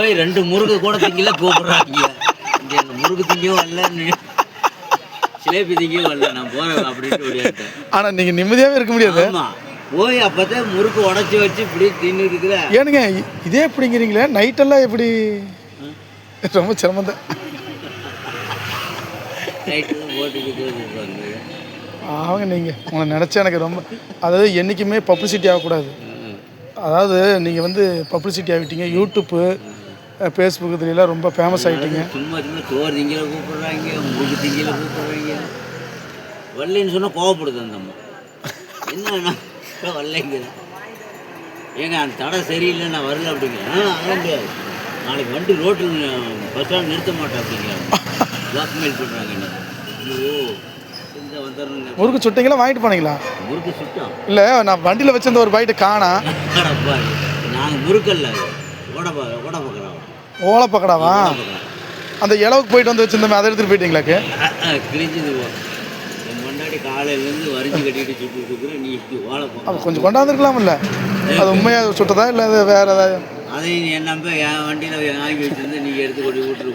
போய் 2 முறுக்கு கூட திங்கல கூப்பிடுறாங்க. இங்கே முறுக்கு திங்கவும் வரல, சிலேபி திங்கவும் வரல, நான் போகிறேன் அப்படின்ட்டு ஓடியாட்டேன். ஆனால் நீங்கள் நிம்மதியாகவே இருக்க முடியாது. ஆமாம், போய் அப்போதான் முறுக்கு உடச்சி வச்சு இப்படி தின்னு இருக்கிற. ஏனுங்க இதே எப்படிங்கிறீங்களே, நைட்டெல்லாம் எப்படி? ரொம்ப சிரமம் தான். நைட்டு போட்டுக்கிட்டு அவங்க நீங்கள் உங்களை நினச்சா எனக்கு ரொம்ப, அதாவது என்றைக்குமே பப்ளிசிட்டி ஆகக்கூடாது. அதாவது நீங்கள் வந்து பப்ளிசிட்டி ஆகிட்டீங்க, யூடியூப்பு ஃபேஸ்புக் இதுலாம் ரொம்ப ஃபேமஸ் ஆகிட்டீங்க. சும்மா சும்மா சோறு திங்கில கூப்பிட்றாங்க, முறுக்கு திங்கில கூப்பிட்றாங்க. வரலைன்னு சொன்னால் கோவப்படுது அந்த அம்மா. என்ன வரலைங்கிறேன், ஏங்க அந்த தடை சரியில்லை, நான் வரல அப்படிங்கிறேன். அதெல்லாம் முடியாது, நாளைக்கு வண்டி ரோட்டில் பஸ் ஸ்டாண்ட் நிறுத்த மாட்டேன் அப்படிங்கிறாங்க. பிளாக்மெயில் பண்ணுறாங்க. என்ன ஐயோ இந்த வந்துடுங்க. முறுக்கு சுட்டிங்களா வாங்கிட்டு போனீங்களா? முறுக்கு சுட்டோம் இல்லை, நான் வண்டியில் வச்சிருந்த ஒரு பாக்கெட்டு காணா. நாங்கள் முறுக்கல்ல, ஓட பார்க்குறோம். ஓலை பக்கடாவா? அந்த இளவுக்கு போயிட்டு வந்து வச்சிருந்தோமே, அதை எடுத்துகிட்டு போயிட்டீங்களாக்கு? கிழிஞ்சது. என் முன்னாடி காலையிலேருந்து வரிஞ்சு கட்டிட்டு சுட்டு இருக்கிறேன். நீ இப்படி ஓலை பார்க்க அது கொஞ்சம் கொண்டாந்துருக்கலாம். இல்லை அது உண்மையாக சுட்டதா இல்லை அது வேறு ஏதாவது? அதையும் என் நம்ப என் வண்டியில் வாங்கி வச்சுருந்து நீங்கள் எடுத்து கொண்டு வீட்டுக்கு